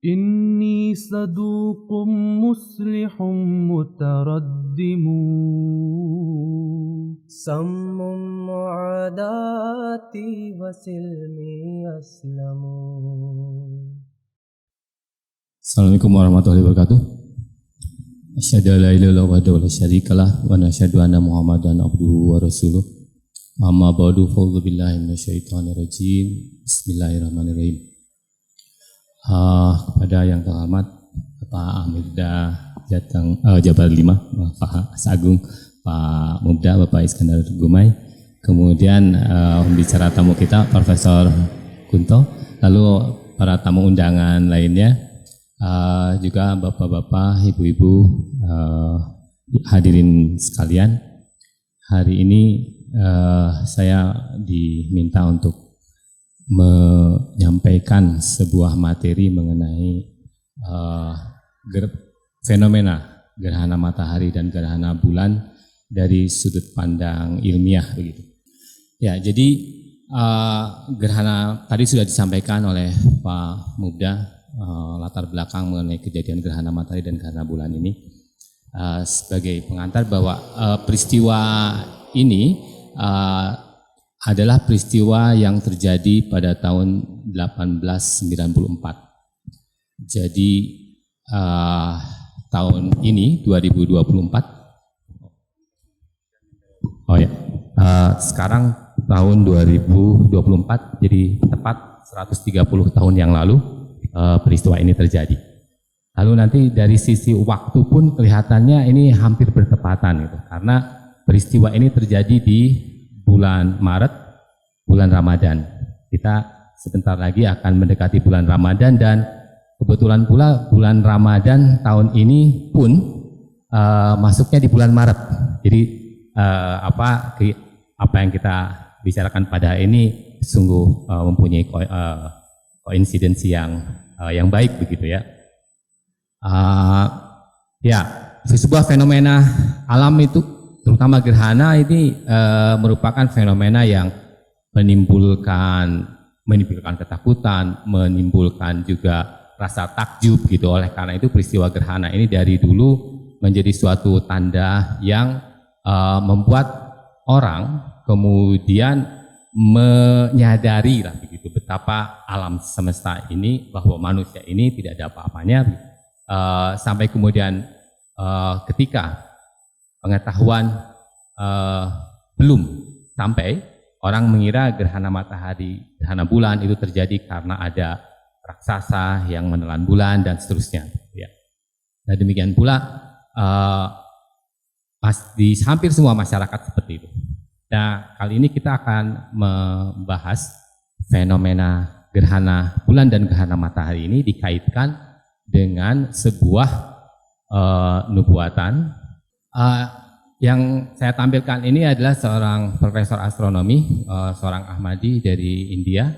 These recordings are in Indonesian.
إني صدوق مصلح متردم صم معاداتي وسلمي أسلم. Assalamualaikum warahmatullahi wabarakatuh. Asyhadu an la ilaha illallah wahdahu la syarikalah wa asyhadu anna Muhammadan abduhu wa rasuluh. Amma ba'du, fa'udzu billahi minasyaitonir rajim. Bismillahirrahmanirrahim. Kepada yang terhormat Pak Mubda Jabar 5, Pak Agung, Pak Mubda, Bapak Iskandar Gumai, kemudian pembicara tamu kita Profesor Kunto, lalu para tamu undangan lainnya, juga bapak-bapak, ibu-ibu, hadirin sekalian. Hari ini saya diminta untuk menyampaikan sebuah materi mengenai fenomena gerhana matahari dan gerhana bulan dari sudut pandang ilmiah begitu. Ya, jadi gerhana tadi sudah disampaikan oleh Pak Mubda, latar belakang mengenai kejadian gerhana matahari dan gerhana bulan ini, sebagai pengantar bahwa peristiwa ini adalah peristiwa yang terjadi pada tahun 1894. Jadi tahun ini 2024. Oh ya, sekarang tahun 2024, jadi tepat 130 tahun yang lalu peristiwa ini terjadi. Lalu nanti dari sisi waktu pun kelihatannya ini hampir bertepatan gitu, karena peristiwa ini terjadi di bulan Maret, bulan Ramadan. Kita sebentar lagi akan mendekati bulan Ramadan, dan kebetulan pula bulan Ramadan tahun ini pun masuknya di bulan Maret. Jadi apa yang kita bicarakan pada ini sungguh mempunyai koinsidensi yang baik begitu ya. Ya, sebuah fenomena alam itu, terutama gerhana ini merupakan fenomena yang menimbulkan ketakutan, menimbulkan juga rasa takjub gitu. Oleh karena itu peristiwa gerhana ini dari dulu menjadi suatu tanda yang membuat orang kemudian menyadari lah begitu betapa alam semesta ini, bahwa manusia ini tidak ada apa-apanya, sampai kemudian ketika pengetahuan belum sampai, orang mengira gerhana matahari, gerhana bulan itu terjadi karena ada raksasa yang menelan bulan dan seterusnya ya. Nah, demikian pula di hampir semua masyarakat seperti itu. Nah, kali ini kita akan membahas fenomena gerhana bulan dan gerhana matahari ini dikaitkan dengan sebuah nubuatan. Yang saya tampilkan ini adalah seorang profesor astronomi, seorang Ahmadi dari India.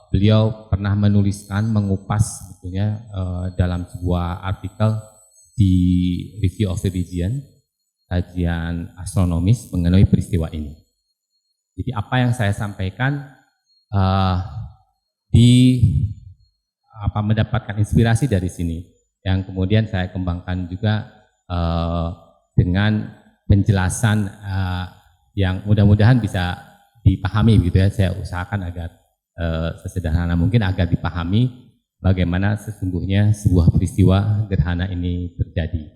Beliau pernah menuliskan, mengupas sebetulnya dalam sebuah artikel di Review of Religion, kajian astronomis mengenai peristiwa ini. Jadi apa yang saya sampaikan mendapatkan inspirasi dari sini, yang kemudian saya kembangkan juga dengan penjelasan yang mudah-mudahan bisa dipahami gitu ya. Saya usahakan agar sesederhana mungkin agar dipahami bagaimana sesungguhnya sebuah peristiwa gerhana ini terjadi.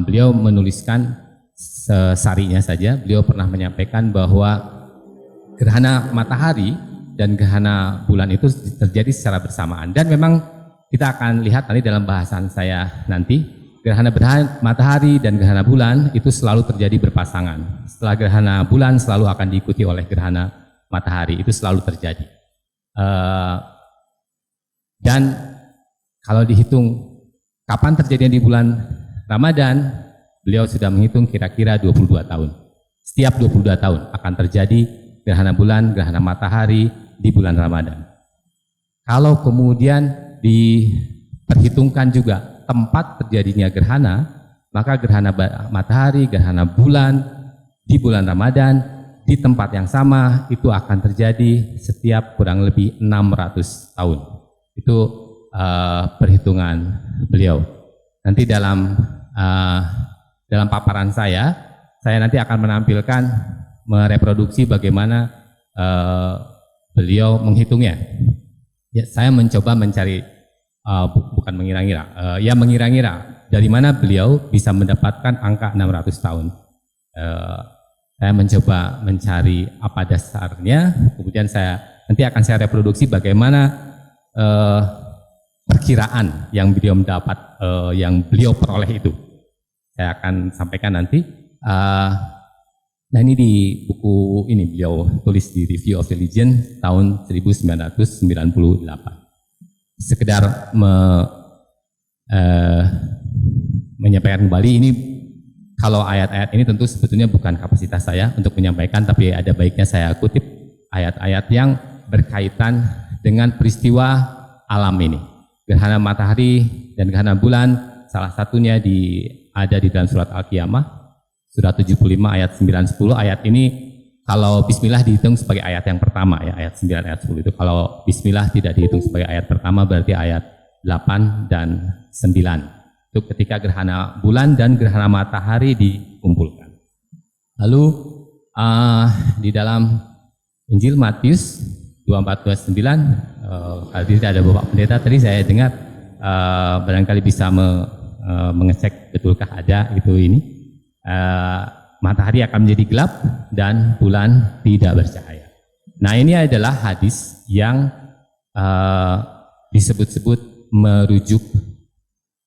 Beliau menuliskan sesarinya saja, beliau pernah menyampaikan bahwa gerhana matahari dan gerhana bulan itu terjadi secara bersamaan. Dan memang kita akan lihat nanti dalam bahasan saya nanti, gerhana matahari dan gerhana bulan itu selalu terjadi berpasangan. Setelah gerhana bulan selalu akan diikuti oleh gerhana matahari, itu selalu terjadi. Dan kalau dihitung kapan terjadinya di bulan Ramadan, beliau sudah menghitung kira-kira 22 tahun. Setiap 22 tahun akan terjadi gerhana bulan, gerhana matahari di bulan Ramadan. Kalau kemudian diperhitungkan juga tempat terjadinya gerhana, maka gerhana matahari, gerhana bulan di bulan Ramadan di tempat yang sama itu akan terjadi setiap kurang lebih 600 tahun. Itu perhitungan beliau. Nanti dalam paparan saya nanti akan menampilkan mereproduksi bagaimana beliau menghitungnya. Ya, saya mencoba mencari bukan mengira-ngira, mengira-ngira dari mana beliau bisa mendapatkan angka 600 tahun. Saya mencoba mencari apa dasarnya, kemudian nanti akan saya reproduksi bagaimana perkiraan yang beliau mendapat, yang beliau peroleh itu. Saya akan sampaikan nanti. Nah, ini di buku ini beliau tulis di Review of Religion tahun 1998. Sekedar menyampaikan kembali, ini kalau ayat-ayat ini tentu sebetulnya bukan kapasitas saya untuk menyampaikan, tapi ada baiknya saya kutip ayat-ayat yang berkaitan dengan peristiwa alam ini. Gerhana matahari dan gerhana bulan, salah satunya ada di dalam surat Al-Qiyamah, surat 75 ayat 9-10. Ayat ini kalau bismillah dihitung sebagai ayat yang pertama, ya, ayat 9, ayat 10 itu. Kalau bismillah tidak dihitung sebagai ayat pertama, berarti ayat 8 dan 9. Itu ketika gerhana bulan dan gerhana matahari dikumpulkan. Lalu di dalam Injil Matius 24-29, tadi ada Bapak Pendeta tadi saya dengar barangkali bisa mengecek betulkah ada itu ini. Matahari akan menjadi gelap dan bulan tidak bercahaya. Nah, ini adalah hadis yang disebut-sebut merujuk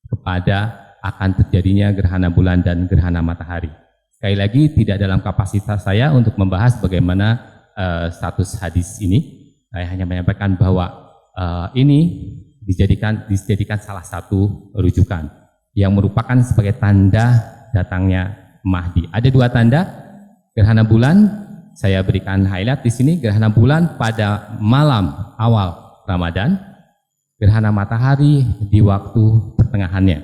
kepada akan terjadinya gerhana bulan dan gerhana matahari. Sekali lagi, tidak dalam kapasitas saya untuk membahas bagaimana status hadis ini. Saya hanya menyampaikan bahwa ini dijadikan salah satu rujukan yang merupakan sebagai tanda datangnya Mahdi. Ada dua tanda. Gerhana bulan, saya berikan highlight di sini, gerhana bulan pada malam awal Ramadan, gerhana matahari di waktu pertengahannya.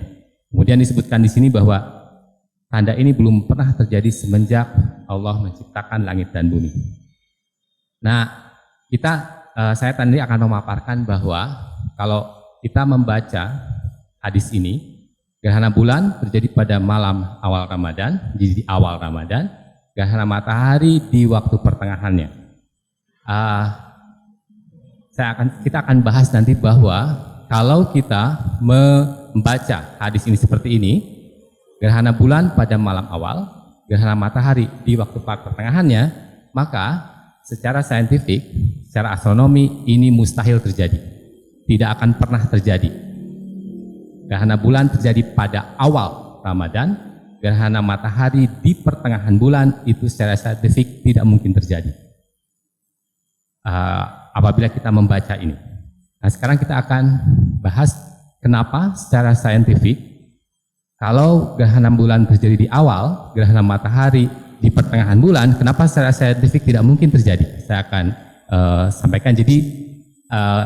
Kemudian disebutkan di sini bahwa tanda ini belum pernah terjadi semenjak Allah menciptakan langit dan bumi. Nah, saya tadi akan memaparkan bahwa kalau kita membaca hadis ini, gerhana bulan terjadi pada malam awal Ramadan, jadi di awal Ramadan, gerhana matahari di waktu pertengahannya. Kita akan bahas nanti bahwa kalau kita membaca hadis ini seperti ini, gerhana bulan pada malam awal, gerhana matahari di waktu pertengahannya, maka secara saintifik, secara astronomi ini mustahil terjadi. Tidak akan pernah terjadi. Gerhana bulan terjadi pada awal Ramadan, gerhana matahari di pertengahan bulan itu secara saintifik tidak mungkin terjadi. Apabila kita membaca ini. Nah, sekarang kita akan bahas kenapa secara saintifik kalau gerhana bulan terjadi di awal, gerhana matahari di pertengahan bulan, kenapa secara saintifik tidak mungkin terjadi? Saya akan sampaikan. Jadi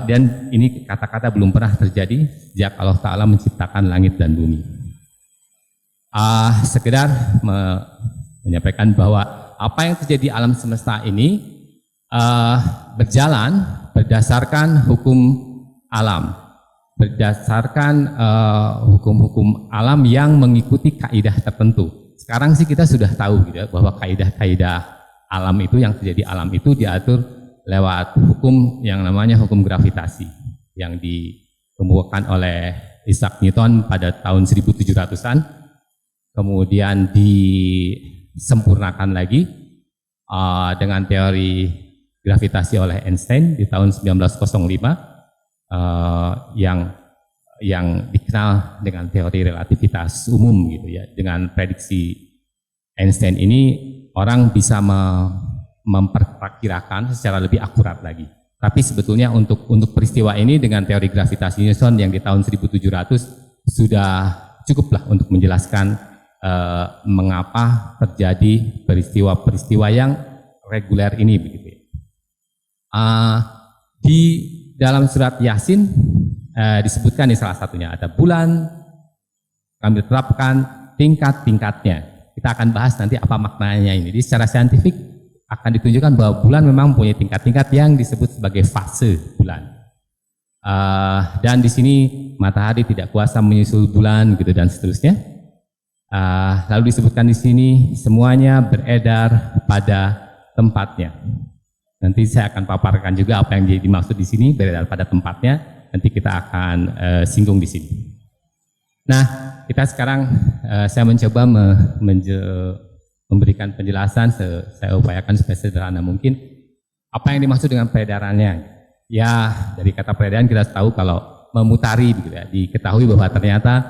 dan ini kata-kata belum pernah terjadi sejak Allah Ta'ala menciptakan langit dan bumi. Sekedar menyampaikan bahwa apa yang terjadi di alam semesta ini berjalan berdasarkan hukum alam, berdasarkan hukum-hukum alam yang mengikuti kaidah tertentu. Sekarang sih kita sudah tahu gitu ya, bahwa kaidah-kaidah alam itu yang terjadi alam itu diatur lewat hukum yang namanya hukum gravitasi yang dikemukakan oleh Isaac Newton pada tahun 1700-an, kemudian disempurnakan lagi dengan teori gravitasi oleh Einstein di tahun 1905 yang dikenal dengan teori relativitas umum gitu ya. Dengan prediksi Einstein ini orang bisa memperkirakan secara lebih akurat lagi. Tapi sebetulnya untuk peristiwa ini dengan teori gravitasi Newton yang di tahun 1700 sudah cukuplah untuk menjelaskan mengapa terjadi peristiwa-peristiwa yang reguler ini begitu ya. Di dalam surat Yasin disebutkan di salah satunya ada bulan, kami tetapkan tingkat-tingkatnya. Kita akan bahas nanti apa maknanya ini. Jadi secara saintifik akan ditunjukkan bahwa bulan memang punya tingkat-tingkat yang disebut sebagai fase bulan. Dan di sini matahari tidak kuasa menyusul bulan gitu dan seterusnya. Lalu disebutkan di sini semuanya beredar pada tempatnya. Nanti saya akan paparkan juga apa yang dimaksud di sini beredar pada tempatnya. Nanti kita akan singgung di sini. Nah, kita sekarang saya mencoba memberikan penjelasan, saya upayakan supaya sederhana mungkin apa yang dimaksud dengan peredarannya. Ya, dari kata peredaran kita tahu kalau memutari, gitu ya, diketahui bahwa ternyata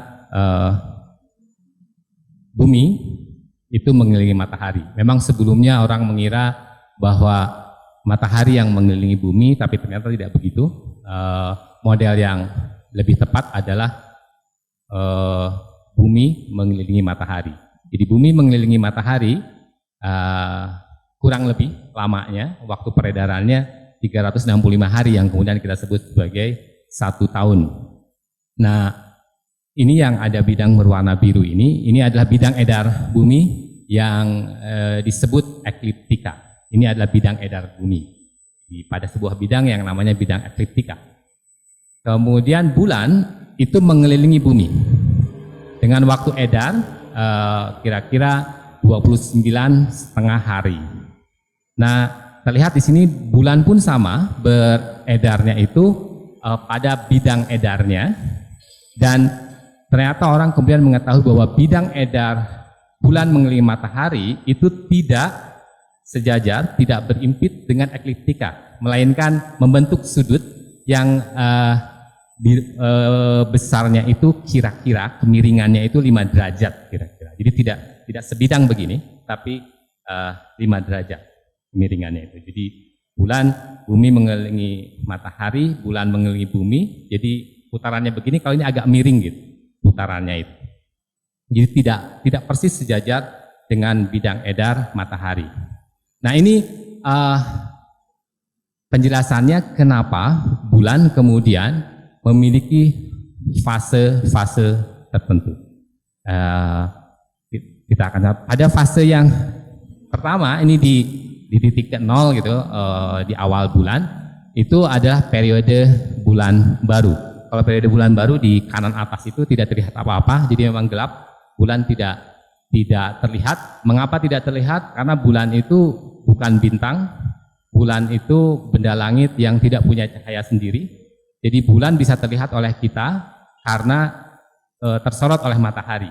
bumi itu mengelilingi matahari. Memang sebelumnya orang mengira bahwa matahari yang mengelilingi bumi, tapi ternyata tidak begitu. Model yang lebih tepat adalah bumi mengelilingi matahari. Jadi bumi mengelilingi matahari kurang lebih lamanya, waktu peredarannya 365 hari yang kemudian kita sebut sebagai 1 tahun. Nah, ini yang ada bidang berwarna biru ini adalah bidang edar bumi yang disebut ekliptika. Ini adalah bidang edar bumi pada sebuah bidang yang namanya bidang ekliptika. Kemudian bulan itu mengelilingi bumi dengan waktu edar kira-kira 29,5 hari. Nah, terlihat di sini bulan pun sama beredarnya itu pada bidang edarnya, dan ternyata orang kemudian mengetahui bahwa bidang edar bulan mengelilingi matahari itu tidak sejajar, tidak berimpit dengan ekliptika, melainkan membentuk sudut yang besarnya itu kira-kira kemiringannya itu 5 derajat kira-kira. Jadi tidak sebidang begini, tapi 5 derajat kemiringannya itu. Jadi bumi mengelilingi matahari, bulan mengelilingi bumi. Jadi putarannya begini, kalau ini agak miring gitu putarannya itu. Jadi tidak persis sejajar dengan bidang edar matahari. Nah, ini penjelasannya kenapa bulan kemudian memiliki fase-fase tertentu. Kita akan pada fase yang pertama ini di titik ke-0 gitu, di awal bulan itu adalah periode bulan baru. Kalau periode bulan baru di kanan atas itu tidak terlihat apa-apa, jadi memang gelap, bulan tidak terlihat. Mengapa tidak terlihat? Karena bulan itu bukan bintang, bulan itu benda langit yang tidak punya cahaya sendiri. Jadi bulan bisa terlihat oleh kita karena tersorot oleh matahari.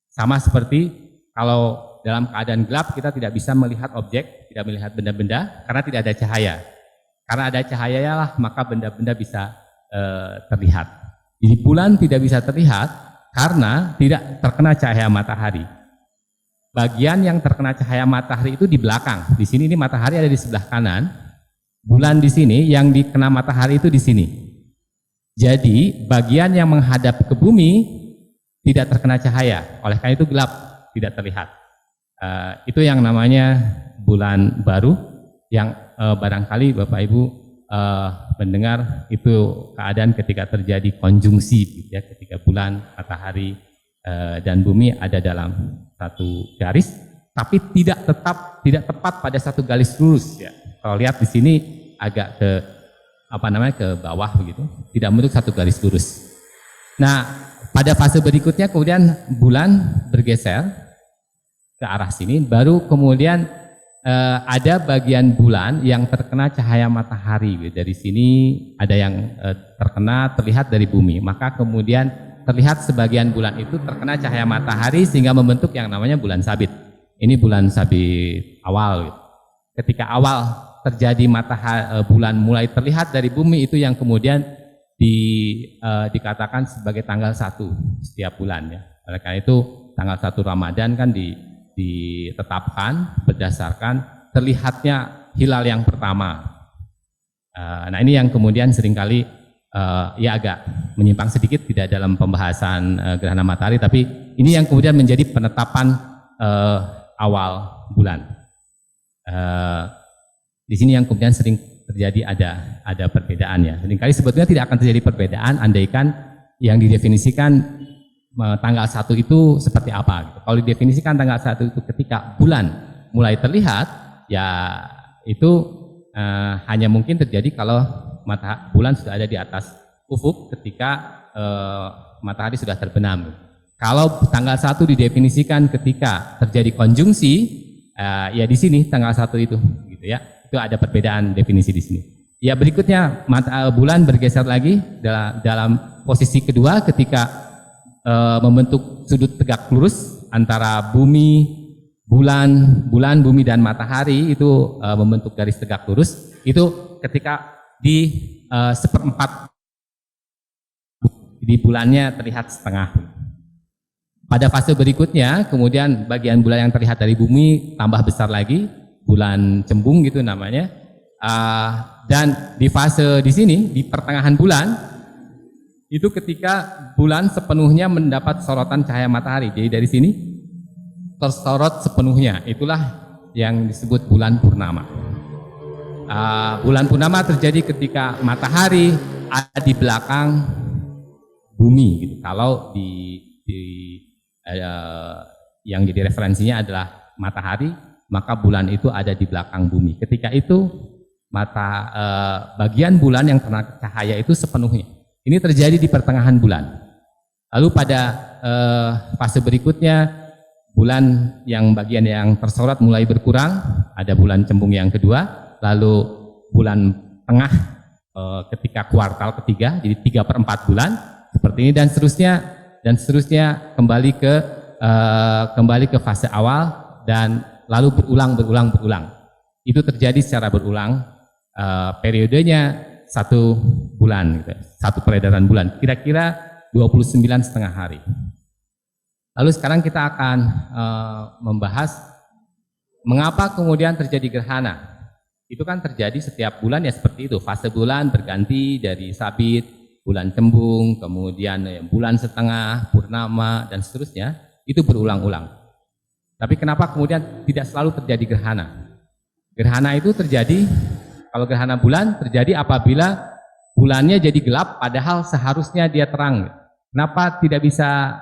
Sama seperti kalau dalam keadaan gelap kita tidak bisa melihat objek, tidak melihat benda-benda karena tidak ada cahaya. Karena ada cahaya lah maka benda-benda bisa terlihat. Jadi bulan tidak bisa terlihat karena tidak terkena cahaya matahari. Bagian yang terkena cahaya matahari itu di belakang. Di sini ini matahari ada di sebelah kanan, bulan di sini, yang dikena matahari itu di sini. Jadi bagian yang menghadap ke bumi tidak terkena cahaya, oleh karena itu gelap, tidak terlihat. Itu yang namanya bulan baru, yang barangkali Bapak Ibu mendengar itu keadaan ketika terjadi konjungsi, ya, ketika bulan, matahari, dan bumi ada dalam satu garis, tapi tidak tepat pada satu garis lurus. Ya. Kalau lihat di sini agak ke bawah begitu, tidak membentuk satu garis lurus. Nah, pada fase berikutnya kemudian bulan bergeser ke arah sini, baru kemudian ada bagian bulan yang terkena cahaya matahari. Dari sini ada yang terlihat dari bumi, maka kemudian terlihat sebagian bulan itu terkena cahaya matahari sehingga membentuk yang namanya bulan sabit. Ini bulan sabit awal. Ketika awal terjadi bulan mulai terlihat dari bumi, itu yang kemudian dikatakan sebagai tanggal 1 setiap bulan. Ya. Oleh karena itu tanggal 1 Ramadan kan ditetapkan berdasarkan terlihatnya hilal yang pertama. Nah, ini yang kemudian seringkali ya agak menyimpang sedikit, tidak dalam pembahasan gerhana matahari, tapi ini yang kemudian menjadi penetapan awal bulan. Di sini yang kemudian sering terjadi ada perbedaan, ya. Seringkali sebetulnya tidak akan terjadi perbedaan andaikan yang didefinisikan tanggal 1 itu seperti apa. Gitu. Kalau didefinisikan tanggal 1 itu ketika bulan mulai terlihat, ya itu hanya mungkin terjadi kalau bulan sudah ada di atas ufuk ketika matahari sudah terbenam. Kalau tanggal 1 didefinisikan ketika terjadi konjungsi, ya di sini tanggal 1 itu, gitu ya. Itu ada perbedaan definisi di sini. Ya berikutnya bulan bergeser lagi dalam posisi kedua ketika membentuk sudut tegak lurus antara bumi, bulan, bumi dan matahari itu membentuk garis tegak lurus. Itu ketika di seperempat di bulannya terlihat setengah. Pada fase berikutnya, kemudian bagian bulan yang terlihat dari bumi tambah besar lagi, bulan cembung gitu namanya. Dan di fase di sini, di pertengahan bulan, itu ketika bulan sepenuhnya mendapat sorotan cahaya matahari. Jadi dari sini tersorot sepenuhnya, itulah yang disebut bulan purnama. Bulan purnama terjadi ketika matahari ada di belakang bumi gitu. Kalau yang jadi referensinya adalah matahari, maka bulan itu ada di belakang bumi. Ketika itu bagian bulan yang terkena cahaya itu sepenuhnya. Ini terjadi di pertengahan bulan. Lalu pada fase berikutnya, bulan yang bagian yang tersorot mulai berkurang, ada bulan cembung yang kedua, lalu bulan tengah ketika kuartal ketiga, jadi 3/4 bulan seperti ini, dan seterusnya kembali ke fase awal dan lalu berulang. Itu terjadi secara berulang, periodenya 1 bulan, gitu, 1 peredaran bulan, kira-kira 29,5 hari. Lalu sekarang kita akan membahas mengapa kemudian terjadi gerhana. Itu kan terjadi setiap bulan ya seperti itu, fase bulan berganti dari sabit, bulan cembung, kemudian bulan setengah, purnama, dan seterusnya, itu berulang-ulang. Tapi kenapa kemudian tidak selalu terjadi gerhana? Gerhana itu terjadi, kalau gerhana bulan terjadi apabila bulannya jadi gelap padahal seharusnya dia terang. Kenapa tidak bisa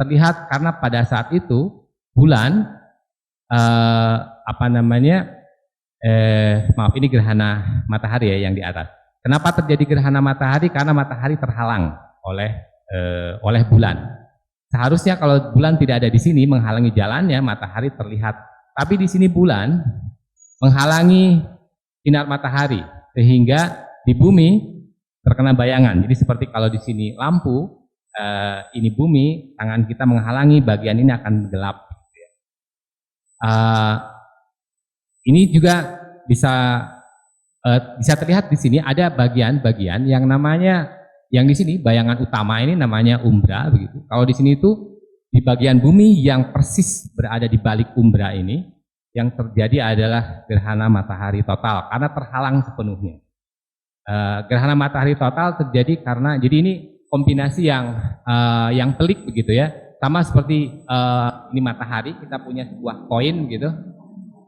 terlihat? Karena pada saat itu bulan maaf, ini gerhana matahari ya yang di atas. Kenapa terjadi gerhana matahari? Karena matahari terhalang oleh bulan. Seharusnya kalau bulan tidak ada di sini menghalangi jalannya, matahari terlihat. Tapi di sini bulan menghalangi sinar matahari sehingga di bumi terkena bayangan. Jadi seperti kalau di sini lampu, ini bumi, tangan kita menghalangi, bagian ini akan gelap. Ini juga bisa terlihat di sini ada bagian-bagian yang namanya, yang di sini bayangan utama ini namanya umbra begitu. Kalau di sini itu di bagian bumi yang persis berada di balik umbra ini, yang terjadi adalah gerhana matahari total karena terhalang sepenuhnya. Gerhana matahari total terjadi karena, jadi ini kombinasi yang pelik begitu ya, sama seperti ini matahari, kita punya sebuah koin gitu.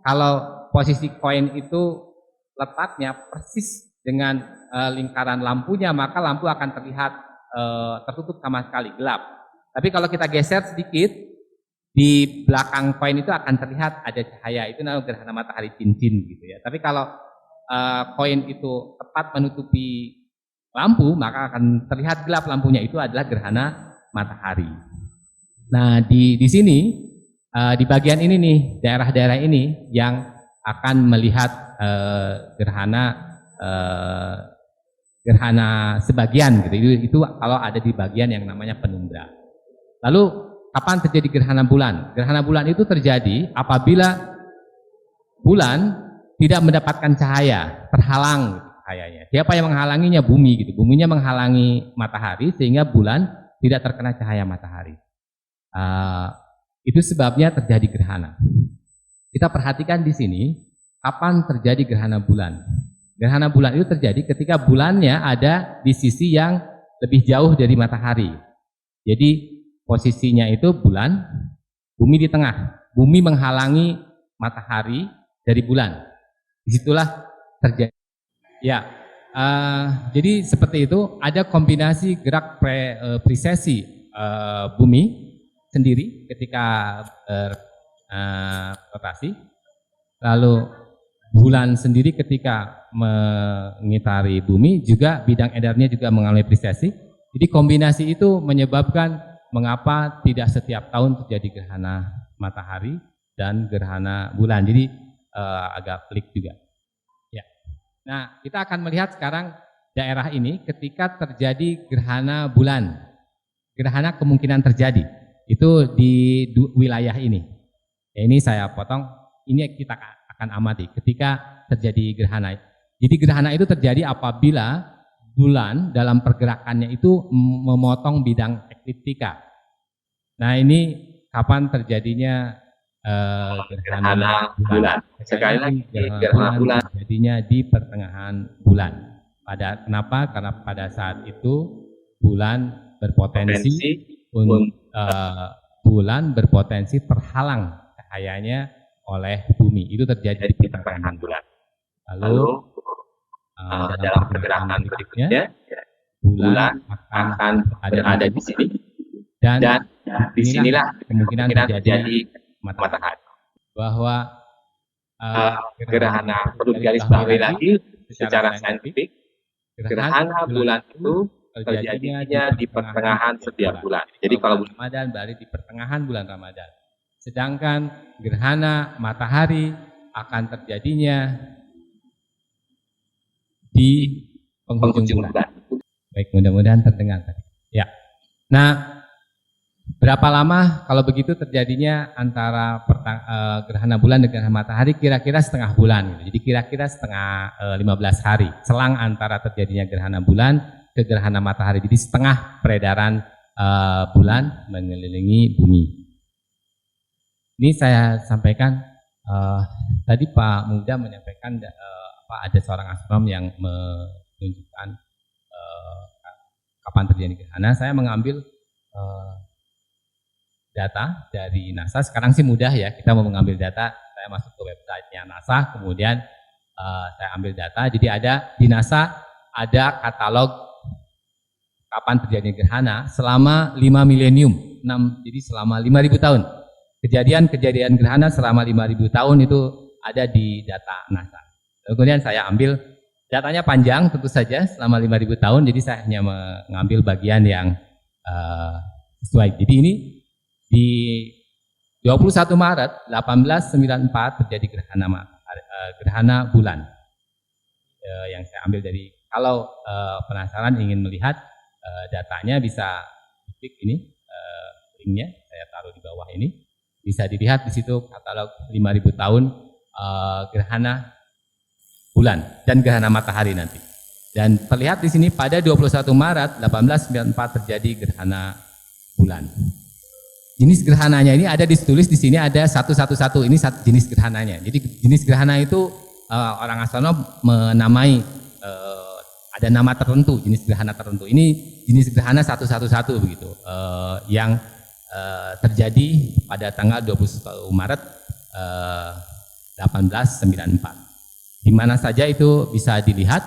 Kalau posisi koin itu letaknya persis dengan lingkaran lampunya, maka lampu akan terlihat tertutup sama sekali, gelap. Tapi kalau kita geser sedikit, di belakang koin itu akan terlihat ada cahaya, itu namanya gerhana matahari cincin gitu ya. Tapi kalau koin itu tepat menutupi lampu, maka akan terlihat gelap lampunya, itu adalah gerhana matahari. Nah di sini di bagian ini nih, daerah-daerah ini yang akan melihat gerhana sebagian gitu. Itu kalau ada di bagian yang namanya penumbra. Lalu kapan terjadi gerhana bulan? Gerhana bulan itu terjadi apabila bulan tidak mendapatkan cahaya, terhalang gitu, cahayanya. Siapa yang menghalanginya? Bumi gitu. Buminya menghalangi matahari sehingga bulan tidak terkena cahaya matahari. Itu sebabnya terjadi gerhana. Kita perhatikan di sini kapan terjadi gerhana bulan. Gerhana bulan itu terjadi ketika bulannya ada di sisi yang lebih jauh dari matahari. Jadi posisinya itu bulan, bumi di tengah. Bumi menghalangi matahari dari bulan. Disitulah terjadi. Ya, jadi seperti itu. Ada kombinasi gerak precesi bumi sendiri ketika rotasi. Lalu bulan sendiri ketika mengitari bumi juga bidang edarnya juga mengalami precessi. Jadi kombinasi itu menyebabkan mengapa tidak setiap tahun terjadi gerhana matahari dan gerhana bulan. Jadi agak pelik juga. Ya. Nah, kita akan melihat sekarang daerah ini ketika terjadi gerhana bulan. Gerhana kemungkinan terjadi itu di wilayah ini. Ya, ini saya potong. Ini kita akan amati ketika terjadi gerhana. Jadi gerhana itu terjadi apabila bulan dalam pergerakannya itu memotong bidang ekliptika. Nah, ini kapan terjadinya gerhana bulan? Sekali lagi, gerhana bulan terjadinya di pertengahan bulan. Kenapa? Karena pada saat itu bulan berpotensi terhalang cahayanya oleh bumi. Itu terjadi di pertengahan bulan. Lalu dalam pergerakan berikutnya bulan akan berada di sini dan disinilah kemungkinan terjadi matahari. Bahwa gerhana perlu digarisbawahi lagi secara saintifik, gerhana bulan itu terjadinya di pertengahan setiap bulan. Jadi kalau Ramadan berarti di pertengahan bulan Ramadan. Sedangkan gerhana matahari akan terjadinya di penghujung bulan. Baik, mudah-mudahan terdengar tadi. Ya. Nah, berapa lama kalau begitu terjadinya antara gerhana bulan dan gerhana matahari? Kira-kira setengah bulan. Jadi kira-kira setengah 15 hari selang antara terjadinya gerhana bulan ke gerhana matahari. Jadi setengah peredaran bulan mengelilingi bumi. Ini saya sampaikan tadi Pak Muda menyampaikan ada seorang astronom yang menunjukkan kapan terjadi gerhana. Saya mengambil data dari NASA. Sekarang sih mudah ya, kita mau mengambil data. Saya masuk ke websitenya NASA, kemudian saya ambil data. Jadi ada di NASA ada katalog kapan terjadi gerhana selama 5 milenium, jadi selama 5.000 tahun. Kejadian gerhana selama 5.000 tahun itu ada di data NASA. Kemudian saya ambil datanya panjang tentu saja selama 5.000 tahun, jadi saya hanya mengambil bagian yang sesuai. Jadi ini di 21 Maret 1894 terjadi gerhana bulan. Yang saya ambil dari, kalau penasaran ingin melihat datanya bisa klik ini linknya, saya taruh di bawah ini. Bisa dilihat di situ katalog 5.000 tahun gerhana bulan dan gerhana matahari nanti. Dan terlihat di sini pada 21 Maret 1894 terjadi gerhana bulan. Jenis gerhananya ini ada ditulis di sini, ada 111. Ini jenis gerhananya. Jadi jenis gerhana itu orang astronom menamai ada nama tertentu, jenis gerhana tertentu. Ini jenis gerhana 111 begitu, yang terjadi pada tanggal 21 Maret 1894. Di mana saja itu bisa dilihat,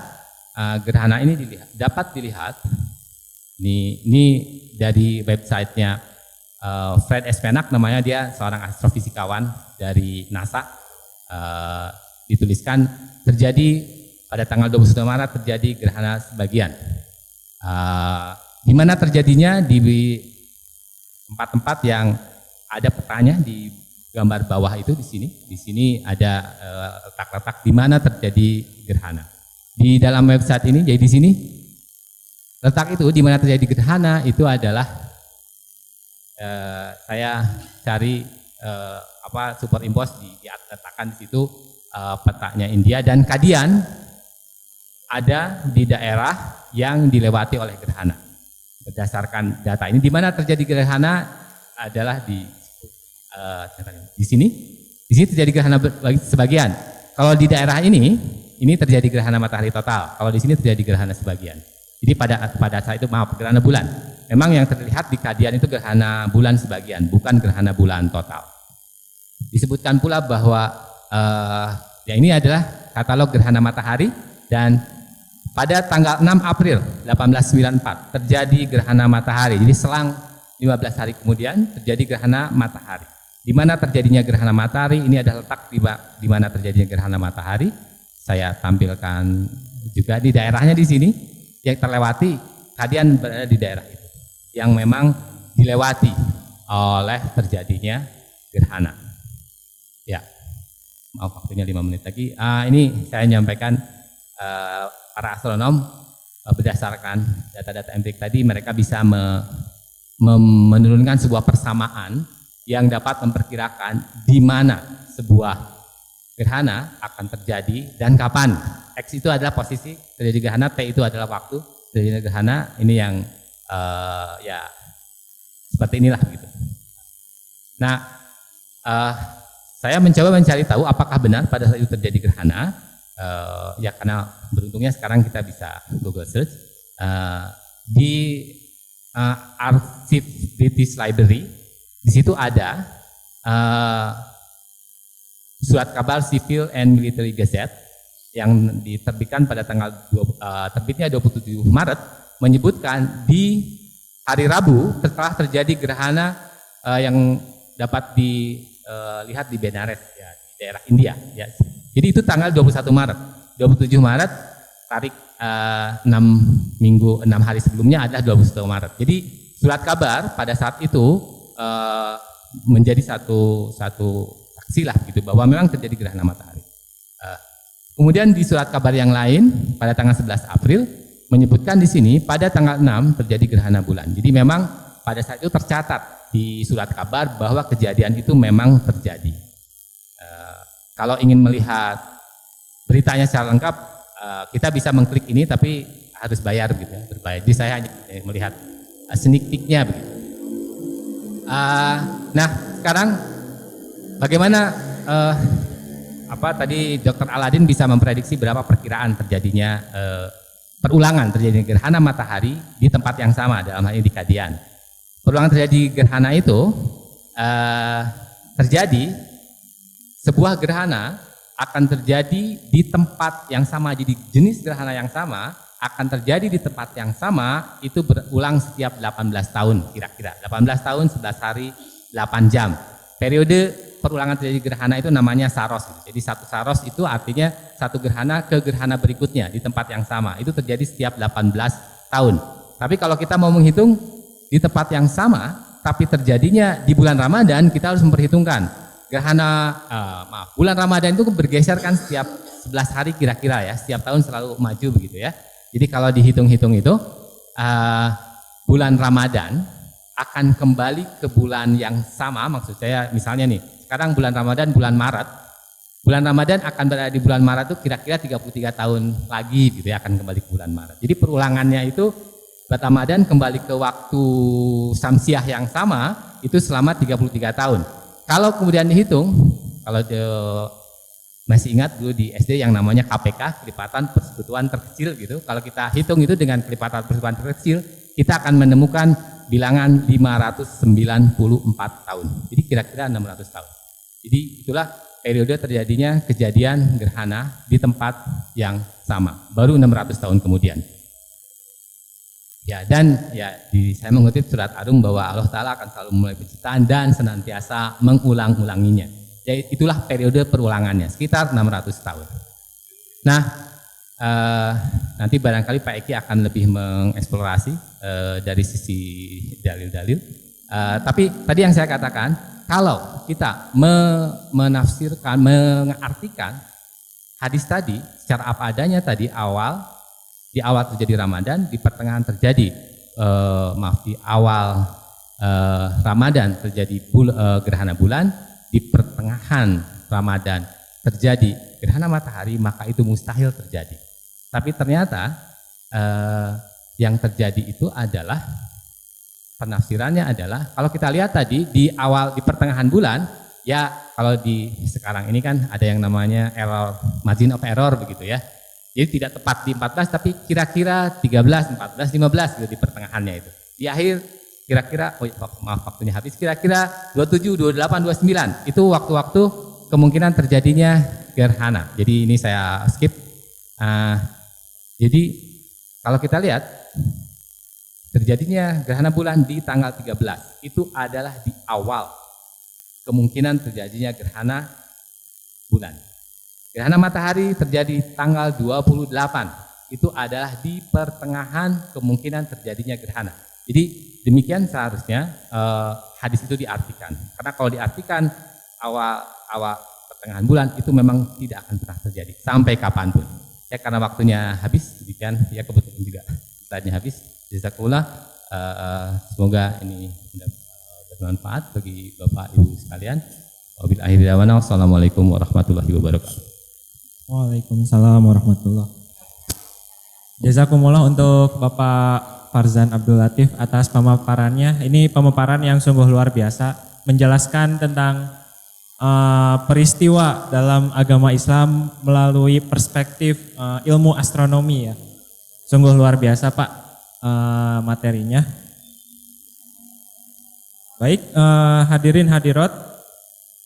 gerhana ini dapat dilihat. Ini dari websitenya Fred Espenak, namanya, dia seorang astrofisikawan dari NASA. Dituliskan terjadi pada tanggal 21 Maret terjadi gerhana sebagian. Di mana terjadinya? Di tempat-tempat yang ada petanya di gambar bawah itu, di sini. Di sini ada letak-letak di mana terjadi gerhana. Di dalam website ini, jadi di sini letak itu di mana terjadi gerhana itu adalah saya cari superimpose letakkan di situ petanya India dan Kadian ada di daerah yang dilewati oleh gerhana. Berdasarkan data ini, di mana terjadi gerhana adalah di sini. Di sini terjadi gerhana sebagian. Kalau di daerah ini terjadi gerhana matahari total. Kalau di sini terjadi gerhana sebagian. Jadi pada saat itu gerhana bulan. Memang yang terlihat di Kadian itu gerhana bulan sebagian, bukan gerhana bulan total. Disebutkan pula bahwa ini adalah katalog gerhana matahari, dan pada tanggal 6 April 1894 terjadi gerhana matahari. Jadi selang 15 hari kemudian terjadi gerhana matahari. di mana terjadinya gerhana matahari, ini adalah letak di mana terjadinya gerhana matahari. Saya tampilkan juga di daerahnya di sini yang terlewati, kalian berada di daerah itu yang memang dilewati oleh terjadinya gerhana. Ya, maaf waktunya 5 menit lagi. Ini saya menyampaikan para astronom berdasarkan data-data empirik tadi, mereka bisa menurunkan sebuah persamaan yang dapat memperkirakan di mana sebuah gerhana akan terjadi dan kapan. X itu adalah posisi terjadi gerhana, T itu adalah waktu terjadi gerhana. Ini yang ya seperti inilah gitu. Nah, saya mencoba mencari tahu apakah benar pada saat itu terjadi gerhana. Ya karena beruntungnya sekarang kita bisa Google search di arsip British Library. Di situ ada surat kabar Civil and Military Gazette yang diterbitkan pada terbitnya 27 Maret, menyebutkan di hari Rabu setelah terjadi gerhana yang dapat dilihat di Benares, ya, di daerah India. Ya. Jadi itu tanggal 21 Maret. 27 Maret, tarik 6 hari sebelumnya adalah 21 Maret. Jadi surat kabar pada saat itu menjadi satu saksi lah gitu bahwa memang terjadi gerhana matahari. Kemudian di surat kabar yang lain pada tanggal 11 April menyebutkan di sini pada tanggal 6 terjadi gerhana bulan. Jadi memang pada saat itu tercatat di surat kabar bahwa kejadian itu memang terjadi. Kalau ingin melihat beritanya secara lengkap, kita bisa mengklik ini tapi harus bayar gitu ya, berbayar. Jadi saya hanya melihat sneak peek-nya begitu. Nah sekarang bagaimana tadi Dr. Aladin bisa memprediksi berapa perkiraan terjadinya perulangan terjadinya gerhana matahari di tempat yang sama, dalam hal ini di Kadian. Perulangan terjadi gerhana itu terjadi sebuah gerhana akan terjadi di tempat yang sama, jadi jenis gerhana yang sama akan terjadi di tempat yang sama, itu berulang setiap 18 tahun kira-kira. 18 tahun, 11 hari, 8 jam. Periode perulangan terjadi gerhana itu namanya saros. Jadi satu saros itu artinya satu gerhana ke gerhana berikutnya di tempat yang sama. Itu terjadi setiap 18 tahun. Tapi kalau kita mau menghitung di tempat yang sama, tapi terjadinya di bulan Ramadan, kita harus memperhitungkan gerhana, bulan Ramadan itu bergeser kan setiap 11 hari kira-kira ya, setiap tahun selalu maju begitu ya. Jadi kalau dihitung-hitung itu bulan Ramadan akan kembali ke bulan yang sama, maksud saya misalnya nih, sekarang bulan Ramadan bulan Maret. Bulan Ramadan akan berada di bulan Maret itu kira-kira 33 tahun lagi gitu ya, akan kembali ke bulan Maret. Jadi perulangannya itu bulan Ramadan kembali ke waktu Samsiah yang sama itu selama 33 tahun. Kalau kemudian dihitung, kalau masih ingat dulu di SD yang namanya KPK, kelipatan persekutuan terkecil gitu. Kalau kita hitung itu dengan kelipatan persekutuan terkecil, kita akan menemukan bilangan 594 tahun. Jadi kira-kira 600 tahun. Jadi itulah periode terjadinya kejadian gerhana di tempat yang sama. Baru 600 tahun kemudian. Ya, dan ya saya mengutip surat Ar-Rum bahwa Allah Ta'ala akan selalu memulai penciptaan dan senantiasa mengulang-ulanginya. Ya, itulah periode perulangannya, sekitar 600 tahun. Nah, nanti barangkali Pak Eki akan lebih mengeksplorasi dari sisi dalil-dalil. Tapi tadi yang saya katakan, kalau kita menafsirkan, mengartikan hadis tadi secara apa adanya tadi, di awal terjadi Ramadan, di pertengahan terjadi, di awal Ramadan terjadi gerhana bulan, di pertengahan Ramadan terjadi gerhana matahari, maka itu mustahil terjadi. Tapi ternyata yang terjadi itu adalah, penafsirannya adalah, kalau kita lihat tadi di pertengahan bulan, ya kalau di sekarang ini kan ada yang namanya error, margin of error begitu ya. Jadi tidak tepat di 14 tapi kira-kira 13, 14, 15 gitu di pertengahannya itu. Di akhir kira-kira, maaf waktunya habis, kira-kira 27, 28, 29 itu waktu-waktu kemungkinan terjadinya gerhana. Jadi ini saya skip. Jadi kalau kita lihat terjadinya gerhana bulan di tanggal 13 itu adalah di awal kemungkinan terjadinya gerhana bulan. Gerhana matahari terjadi tanggal 28. Itu adalah di pertengahan kemungkinan terjadinya gerhana. Jadi demikian seharusnya hadis itu diartikan. Karena kalau diartikan awal pertengahan bulan itu memang tidak akan pernah terjadi sampai kapanpun. Ya karena waktunya habis, demikian ya kebetulan juga saatnya habis. Jazakallah. Semoga ini bermanfaat bagi Bapak Ibu sekalian. Wabillahi akhir da'wana. Wassalamualaikum warahmatullahi wabarakatuh. Waalaikumsalam warahmatullahi wabarakatuh. Jazakumullah untuk Bapak Farzan Abdul Latif atas pemaparannya. Ini pemaparan yang sungguh luar biasa, menjelaskan tentang peristiwa dalam agama Islam melalui perspektif ilmu astronomi ya. Sungguh luar biasa Pak materinya. Baik, hadirin hadirat,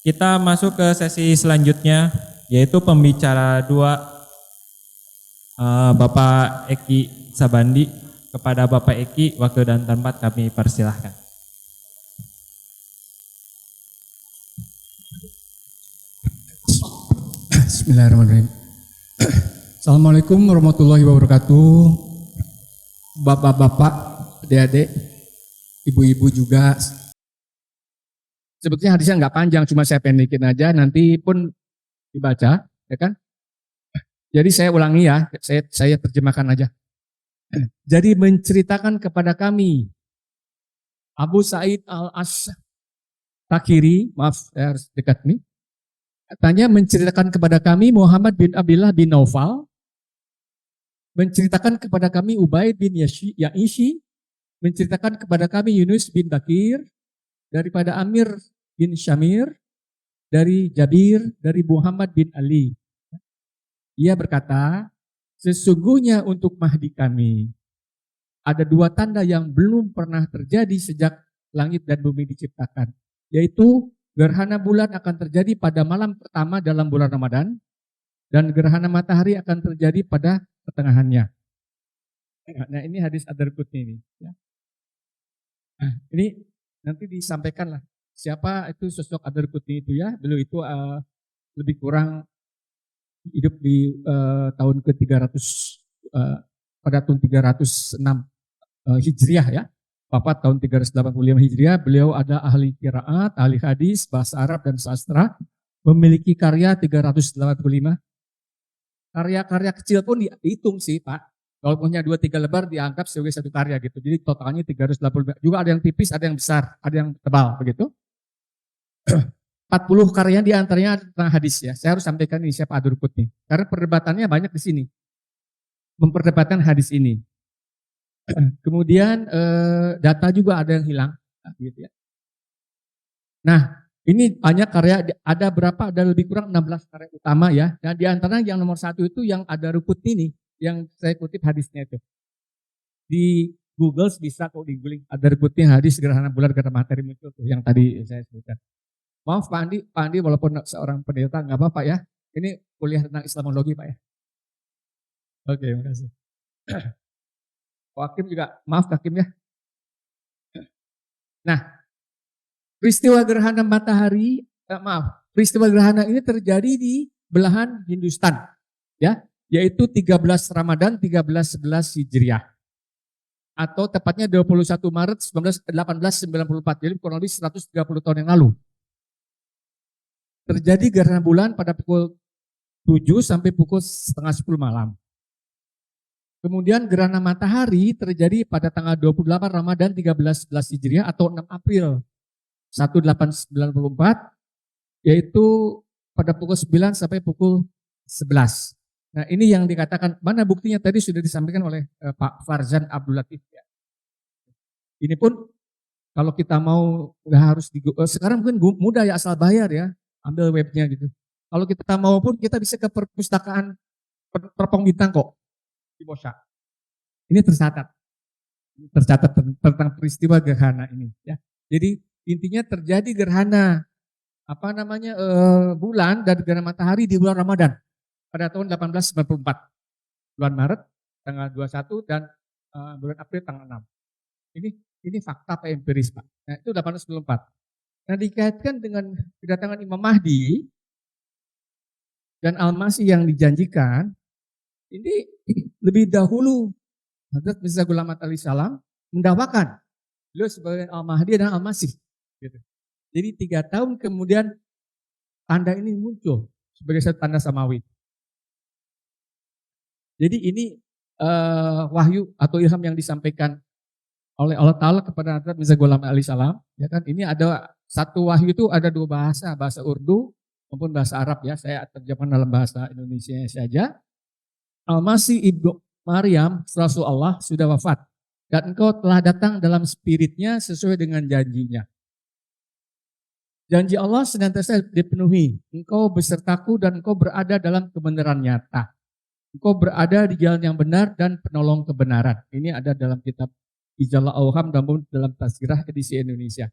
kita masuk ke sesi selanjutnya, yaitu pembicara dua, Bapak Eki Sabandi. Kepada Bapak Eki, waktu dan tempat kami persilahkan. Bismillahirrahmanirrahim. Assalamualaikum warahmatullahi wabarakatuh. Bapak-bapak, adik-adik, ibu-ibu juga. Sebetulnya hadisnya nggak panjang, cuma saya pendekin aja, nanti pun dibaca, ya kan? Jadi saya ulangi ya, saya terjemahkan aja. Jadi menceritakan kepada kami Abu Sa'id Al-Ashtakiri, maaf saya harus dekat nih, katanya menceritakan kepada kami Muhammad bin Abdullah bin Naufal, menceritakan kepada kami Ubaid bin Ya'ishi, menceritakan kepada kami Yunus bin Bakir, daripada Amir bin Syamir, dari Jabir, dari Muhammad bin Ali. Ia berkata, sesungguhnya untuk Mahdi kami ada dua tanda yang belum pernah terjadi sejak langit dan bumi diciptakan, yaitu gerhana bulan akan terjadi pada malam pertama dalam bulan Ramadan, dan gerhana matahari akan terjadi pada pertengahannya. Nah ini hadis Ad-Darqutni ini. Ya. Nah, ini nanti disampaikan lah siapa itu sosok Ad-Darqutni itu ya. Beliau itu lebih kurang hidup di tahun ke-300 pada tahun 306 Hijriah ya. Wafat tahun 385 Hijriah. Beliau ada ahli qiraat, ahli hadis, bahasa Arab dan sastra. Memiliki karya 385. Karya-karya kecil pun dihitung sih Pak. Kalau punya 2-3 lembar dianggap sebagai satu karya gitu. Jadi totalnya 385. Juga ada yang tipis, ada yang besar, ada yang tebal begitu. 40 karyanya diantaranya tentang hadis ya. Saya harus sampaikan ini siapa Ad-Darqutni. Karena perdebatannya banyak di sini. Memperdebatkan hadis ini. Kemudian data juga ada yang hilang. Gitu ya. Nah ini banyak karya, ada berapa? Ada lebih kurang 16 karya utama ya. Dan diantaranya yang nomor 1 itu yang Ad-Darqutni ini. Yang saya kutip hadisnya itu. Di Google bisa kok di-googling Ad-Darqutni hadis gerhana bulan gerhana matahari muncul tuh yang tadi saya sebutkan. Maaf Pak Andi walaupun seorang pendeta nggak apa-apa ya. Ini kuliah tentang Islamologi Pak ya. Oke, terima kasih. Pak Hakim juga, maaf Pak Hakim ya. Nah, peristiwa gerhana matahari, peristiwa gerhana ini terjadi di belahan Hindustan, ya, yaitu 13 Ramadan 1311 Hijriah. Atau tepatnya 21 Maret 1894, jadi kurang lebih 130 tahun yang lalu. Terjadi gerhana bulan pada pukul 7 sampai pukul setengah 10 malam. Kemudian gerhana matahari terjadi pada tanggal 28 Ramadan 1311 Hijriah atau 6 April 1894, yaitu pada pukul 9 sampai pukul 11. Nah ini yang dikatakan, mana buktinya tadi sudah disampaikan oleh Pak Farzan Abdul Latif. Ya. Ini pun kalau kita mau nggak harus sekarang mungkin mudah ya asal bayar ya. Ambil webnya gitu. Kalau kita mau pun kita bisa ke perpustakaan Teropong Bintang kok di Bosya. Ini tercatat tentang peristiwa gerhana ini. Ya. Jadi intinya terjadi gerhana bulan dan gerhana matahari di bulan Ramadan pada tahun 1894, bulan Maret tanggal 21 dan bulan April tanggal 6. Ini fakta Pak empiris Pak. Nah itu 1894. Nah, dikaitkan dengan kedatangan Imam Mahdi dan Al-Masih yang dijanjikan, ini lebih dahulu Hadrat Mirza Ghulam Ahmad alaihi salam mendakwakan beliau sebagai Al-Mahdi dan Al-Masih. Gitu. Jadi 3 tahun kemudian tanda ini muncul sebagai satu tanda samawi. Jadi ini wahyu atau ilham yang disampaikan oleh Allah Ta'ala kepada Hadrat Mirza Ghulam Ahmad alaihi salam. Ya kan? Ini ada satu wahyu itu ada 2 bahasa, bahasa Urdu maupun bahasa Arab ya. Saya terjemahkan dalam bahasa Indonesia saja. Al-Masih ibnu Maryam, Rasulullah sudah wafat. Dan engkau telah datang dalam spiritnya sesuai dengan janjinya. Janji Allah senantiasa dipenuhi. Engkau besertaku dan engkau berada dalam kebenaran nyata. Engkau berada di jalan yang benar dan penolong kebenaran. Ini ada dalam kitab Ijallah Auham dan dalam Tazkirah edisi Indonesia.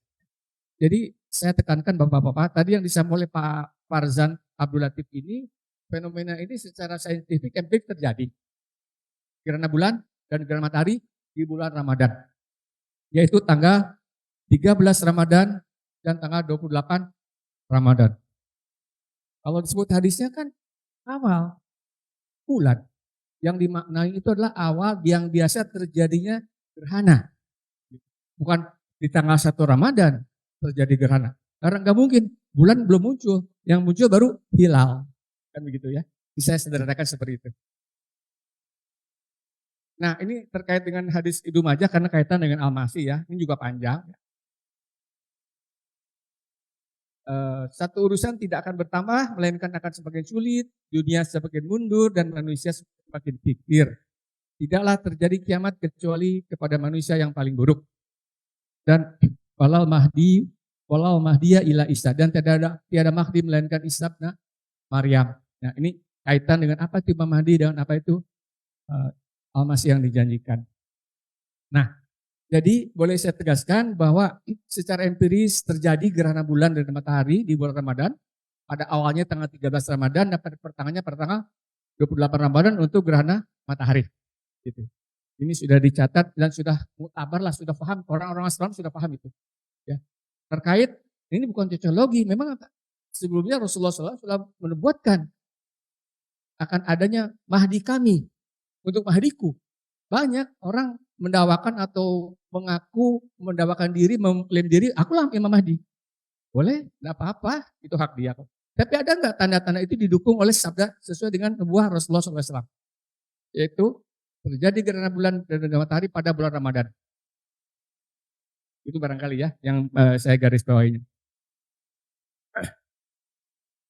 Jadi saya tekankan Bapak-Bapak, tadi yang disampaikan oleh Pak Farzan Abdul Latif ini, fenomena ini secara saintifik empirik terjadi. Gerhana bulan dan gerhana matahari di bulan Ramadan. Yaitu tanggal 13 Ramadan dan tanggal 28 Ramadan. Kalau disebut hadisnya kan awal bulan. Yang dimaknai itu adalah awal yang biasa terjadinya gerhana. Bukan di tanggal 1 Ramadan terjadi gerhana. Karena nggak mungkin, bulan belum muncul. Yang muncul baru hilal. Kan begitu ya. Bisa sederhanakan seperti itu. Nah, ini terkait dengan hadis Ibnu Majah karena kaitan dengan Al-Masih ya. Ini juga panjang. Satu urusan tidak akan bertambah, melainkan akan semakin sulit, dunia semakin mundur, dan manusia semakin pikir. Tidaklah terjadi kiamat kecuali kepada manusia yang paling buruk. Dan walal mahdiya ila Isa, dan tiada Mahdi melainkan Isa bin Maryam. Nah, ini kaitan dengan apa itu Imam Mahdi, dengan apa itu Al-Masih yang dijanjikan. Nah, jadi boleh saya tegaskan bahwa secara empiris terjadi gerhana bulan dan matahari di bulan Ramadan. Pada awalnya tanggal 13 Ramadan dan pada pertengahannya pada tanggal 28 Ramadan untuk gerhana matahari. Gitu. Ini sudah dicatat dan sudah mutabar lah, sudah paham. Orang-orang Islam sudah paham itu. Ya. Terkait, ini bukan cocologi, memang sebelumnya Rasulullah SAW sudah menubuatkan akan adanya Mahdi kami. Untuk Mahdiku, banyak orang mendakwakan atau mengaku mendakwakan diri, mengklaim diri, akulah Imam Mahdi. Boleh, tidak apa-apa, itu hak dia. Tapi ada nggak tanda-tanda itu didukung oleh sabda sesuai dengan nubuah Rasulullah SAW? Yaitu terjadi gerhana bulan dan matahari pada bulan Ramadan. Itu barangkali ya yang saya garis bawahi.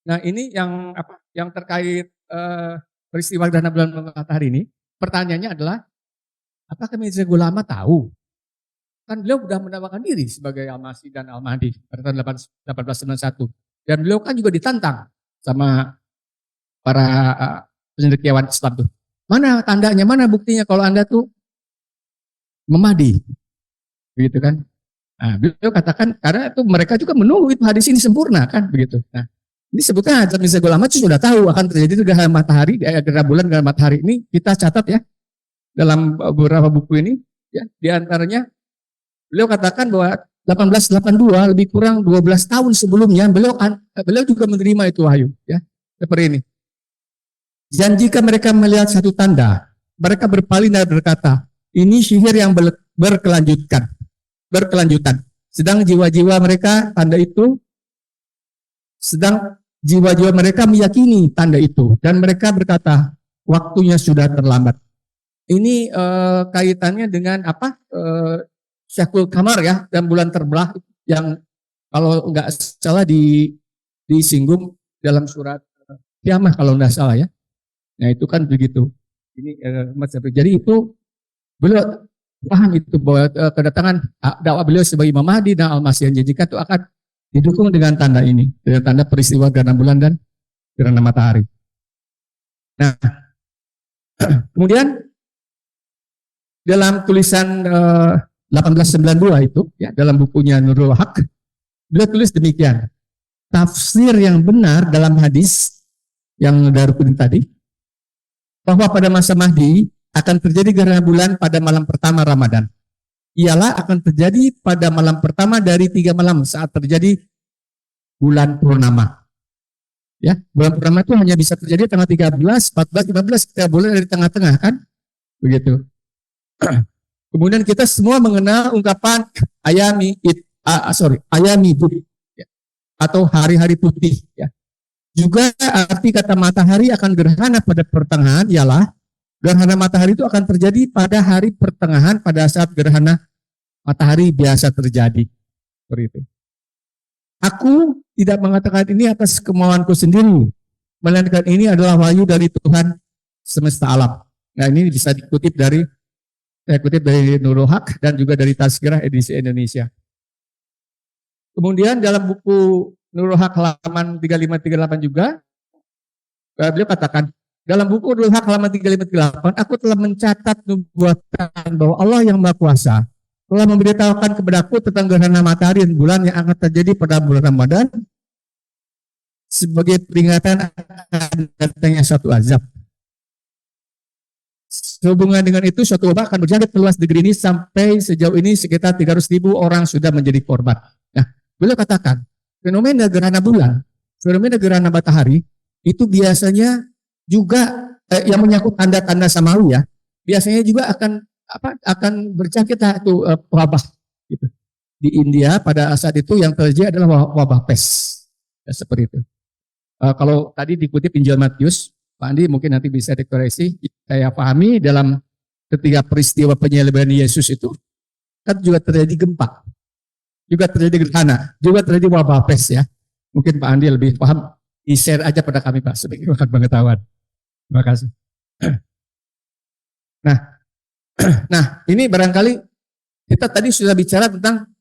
Nah, ini yang apa? Yang terkait peristiwa gerhana bulan dan matahari ini. Pertanyaannya adalah, apakah Mirza Ghulam Ahmad tahu? Kan beliau sudah mendakwakan diri sebagai Al-Masih dan Al-Mahdi pada tahun 1891. Dan beliau kan juga ditantang sama para cendekiawan Islam tuh. Mana tandanya, mana buktinya kalau Anda tuh Mahdi? Begitu kan? Nah, beliau katakan, karena itu mereka juga menunggu itu hadis ini sempurna kan, begitu. Nah, ini sebutnya Hadrat Mirza Ghulam Ahmad sudah tahu akan terjadi itu gerhana matahari, gerhana bulan, gerhana matahari ini kita catat ya dalam beberapa buku ini. Ya, di antaranya beliau katakan bahwa 1882 lebih kurang 12 tahun sebelumnya beliau juga menerima itu wahyu ya seperti ini. Dan jika mereka melihat satu tanda, mereka berpaling dan berkata, ini sihir yang berkelanjutan. Sedang jiwa-jiwa mereka tanda itu, sedang jiwa-jiwa mereka meyakini tanda itu dan mereka berkata waktunya sudah terlambat. Ini kaitannya dengan apa? Syekhul Kamar ya, dan bulan terbelah yang kalau nggak salah disinggung dalam surat Qiyamah kalau nggak salah ya. Nah itu kan begitu. Ini jadi itu beliau paham itu bahwa kedatangan dakwah beliau sebagai Imam Mahdi dan Al-Masih yang dijanjikan itu akan didukung dengan tanda ini, dengan tanda peristiwa gerhana bulan dan gerhana matahari. Nah, kemudian dalam tulisan 1892 itu, ya dalam bukunya Nurul Haq, beliau tulis demikian. Tafsir yang benar dalam hadis yang Daruqutni tadi, bahwa pada masa Mahdi akan terjadi gerhana bulan pada malam pertama Ramadan. Ialah akan terjadi pada malam pertama dari 3 malam saat terjadi bulan purnama. Ya, bulan purnama itu hanya bisa terjadi tanggal 13, 14, 15, kita boleh dari tengah-tengah kan? Begitu. Kemudian kita semua mengenal ungkapan ayami bud, ya, atau hari-hari putih. Ya. Juga arti kata matahari akan gerhana pada pertengahan ialah gerhana matahari itu akan terjadi pada hari pertengahan pada saat gerhana matahari biasa terjadi. Seperti itu. Aku tidak mengatakan ini atas kemauanku sendiri, melainkan ini adalah wahyu dari Tuhan semesta alam. Nah, ini bisa dikutip dari saya kutip dari Nurul Haq dan juga dari Tazkirah edisi Indonesia. Kemudian dalam buku Nurul Haq halaman 3538 juga, beliau katakan, dalam buku Nurul Haq halaman 3538, aku telah mencatat nubuatan bahwa Allah yang Maha Kuasa telah memberitahukan kepadaku tentang gerhana matahari dan bulan yang akan terjadi pada bulan Ramadan sebagai peringatan akan datangnya suatu azab. Sehubungan dengan itu, suatu wabah akan berjangkit ke luas negeri ini sampai sejauh ini sekitar 300.000 orang sudah menjadi korban. Nah, beliau katakan, fenomena gerhana bulan, fenomena gerhana matahari, itu biasanya juga yang menyangkut tanda-tanda samawi ya, biasanya juga akan berjangkit satu wabah gitu. Di India pada saat itu yang terjadi adalah wabah pes. Ya, seperti itu. Kalau tadi dikutip Injil Matius, Pak Andi mungkin nanti bisa dikoreksi, saya pahami dalam ketika peristiwa penyelebaran Yesus itu kan juga terjadi gempa, juga terjadi gerhana, juga terjadi wabah pes ya. Mungkin Pak Andi lebih paham, di-share aja pada kami Pak sebagai bahan pengetahuan. Terima kasih. Nah, ini barangkali kita tadi sudah bicara tentang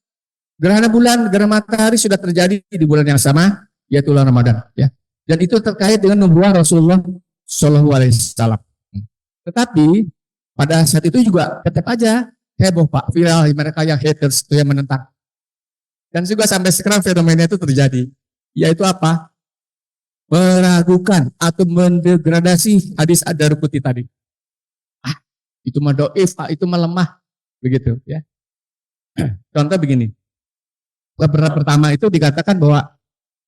gerhana bulan, gerhana matahari sudah terjadi di bulan yang sama, yaitu bulan Ramadan ya. Dan itu terkait dengan nubuah Rasulullah Shallallahu Alaihi Wasallam. Tetapi pada saat itu juga tetap aja heboh Pak, viral mereka yang haters itu yang menentang. Dan juga sampai sekarang fenomena itu terjadi, yaitu apa? Meragukan atau mendegradasi hadis Ad-Darqutni tadi. Itu mah doif, itu mah lemah, begitu ya. Contoh begini, pertama itu dikatakan bahwa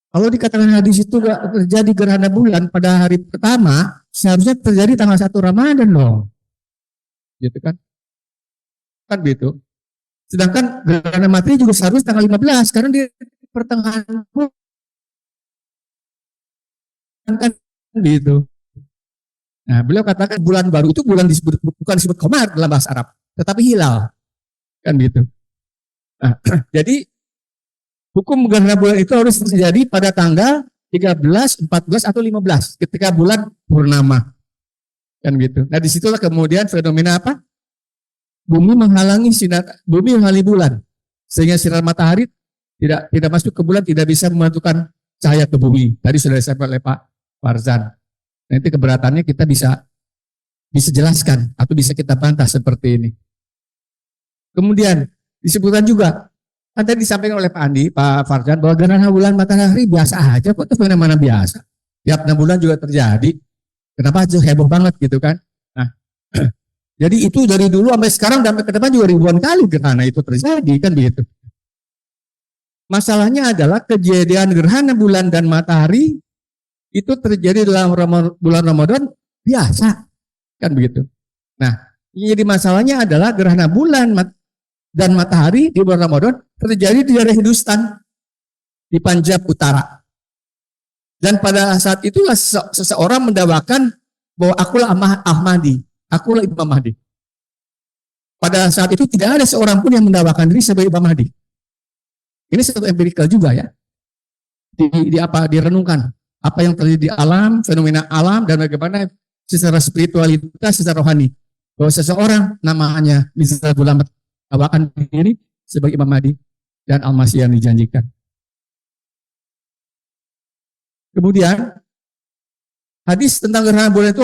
kalau dikatakan hadis itu terjadi gerhana bulan pada hari pertama, seharusnya terjadi tanggal 1 Ramadan loh. Gitu kan? Kan gitu. Sedangkan gerhana matahari juga seharusnya tanggal 15, karena di pertengahan kan gitu. Nah, beliau katakan bulan baru itu bulan disebut, bukan disebut qamar dalam bahasa Arab, tetapi hilal. Kan gitu. Nah, jadi hukum gerhana bulan itu harus terjadi pada tanggal 13, 14, atau 15 ketika bulan purnama. Kan gitu. Nah, disitulah kemudian fenomena apa? Bumi menghalangi bulan. Sehingga sinar matahari tidak masuk ke bulan, tidak bisa memantulkan cahaya ke bumi. Tadi sudah disampaikan oleh Pak Farzan. Nanti keberatannya kita bisa jelaskan atau bisa kita bantah seperti ini. Kemudian disebutkan juga, kan tadi disampaikan oleh Pak Andi, Pak Farzan, bahwa gerhana bulan matahari biasa aja, kok itu fenomena biasa. Tiap 6 bulan juga terjadi. Kenapa aja heboh banget gitu kan? Nah, jadi itu dari dulu sampai sekarang dan ke depan juga ribuan kali gerhana itu terjadi kan begitu. Masalahnya adalah kejadian gerhana bulan dan matahari itu terjadi dalam bulan Ramadan biasa, kan begitu. Nah, jadi masalahnya adalah gerhana bulan dan matahari di bulan Ramadan terjadi di daerah Hindustan, di Punjab Utara. Dan pada saat itulah seseorang mendakwakan bahwa akulah Ahmadi, akulah Imam Mahdi. Pada saat itu tidak ada seorang pun yang mendakwakan diri sebagai Imam Mahdi. Ini satu empirikal juga ya. Direnungkan apa yang terjadi di alam, fenomena alam, dan bagaimana secara spiritualitas, secara rohani. Bahwa seseorang namanya bisa ulama mendakwakan diri sebagai Imam Mahdi dan Al-Masih yang dijanjikan. Kemudian hadis tentang gerhana bulan itu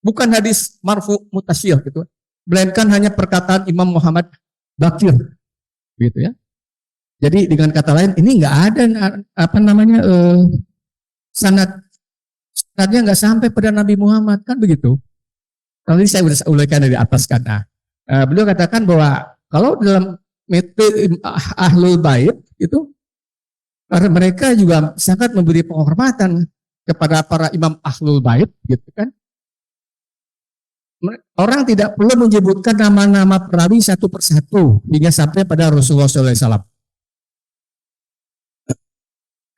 bukan hadis marfu mutasyir gitu, melainkan hanya perkataan Imam Muhammad Bakir, gitu ya. Jadi dengan kata lain ini nggak ada sanadnya nggak sampai pada Nabi Muhammad kan begitu. Kalau ini saya sudah ulangkan dari atas kan. Beliau katakan bahwa kalau dalam metode Ahlul Bait itu Karena mereka juga sangat memberi penghormatan kepada para imam ahlul bait, gitu kan. Orang tidak perlu menyebutkan nama-nama perawi satu persatu hingga sampai pada Rasulullah SAW.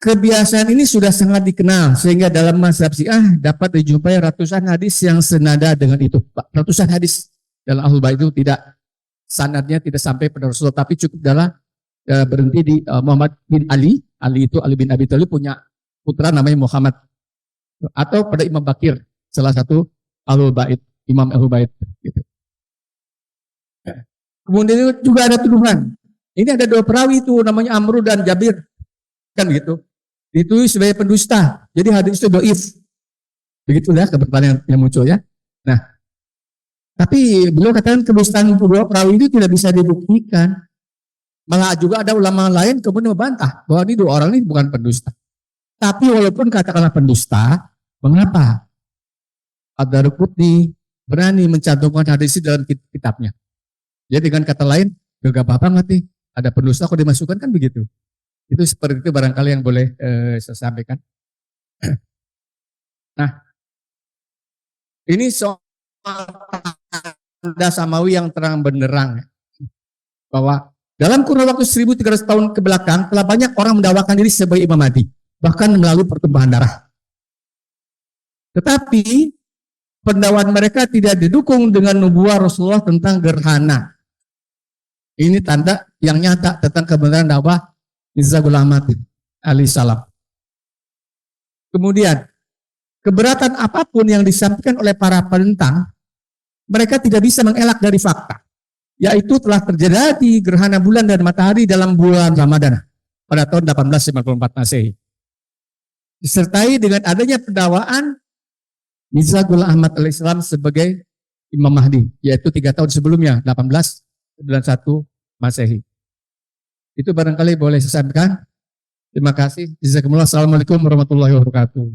Kebiasaan ini sudah sangat dikenal sehingga dalam mazhab Syiah dapat dijumpai ratusan hadis yang senada dengan itu. Ratusan hadis dalam ahlul bait itu tidak, sanadnya tidak sampai pada Rasulullah, tapi cukup dalam berhenti di Muhammad bin Ali. Ali itu Ali bin Abi Thalib punya putra namanya Muhammad, atau pada Imam Bakir, salah satu ahlul bait, imam ahlul bait gitu. Kemudian juga ada tuduhan. Ini ada dua perawi itu namanya Amru dan Jabir, kan gitu. Ditulis sebagai pendusta. Jadi hadis itu dhaif. Begitulah kebertanyaan yang muncul ya. Nah, tapi beliau katakan kedustaan kedua perawi itu tidak bisa dibuktikan. Malah juga ada ulama lain kemudian membantah bahwa ini dua orang ini bukan pendusta. Tapi walaupun katakanlah pendusta, mengapa Ad-Darqutni berani mencantumkan hadis itu dalam kitabnya? Jadi dengan kata lain, gegabah banget nih, ada pendusta kok dimasukkan, kan begitu. Itu seperti itu barangkali yang boleh saya sampaikan. Nah, ini soal tanda samawi yang terang benderang, bahwa dalam kurun waktu 1300 tahun ke belakang telah banyak orang mendakwakan diri sebagai Imam Mahdi, bahkan melalui pertumpahan darah. Tetapi pendakwaan mereka tidak didukung dengan nubuah Rasulullah tentang gerhana. Ini tanda yang nyata tentang kebenaran dakwah Mirza Ghulam Ahmad alaihi salam. Kemudian, keberatan apapun yang disampaikan oleh para penentang, mereka tidak bisa mengelak dari fakta, yaitu telah terjadi gerhana bulan dan matahari dalam bulan Ramadan pada tahun 1854 Masehi. Disertai dengan adanya pendakwaan Mirza Ghulam Ahmad alaihi salam sebagai Imam Mahdi, yaitu 3 tahun sebelumnya, 1891 Masehi. Itu barangkali boleh saya sampaikan. Terima kasih. Jazakumullah. Assalamualaikum warahmatullahi wabarakatuh.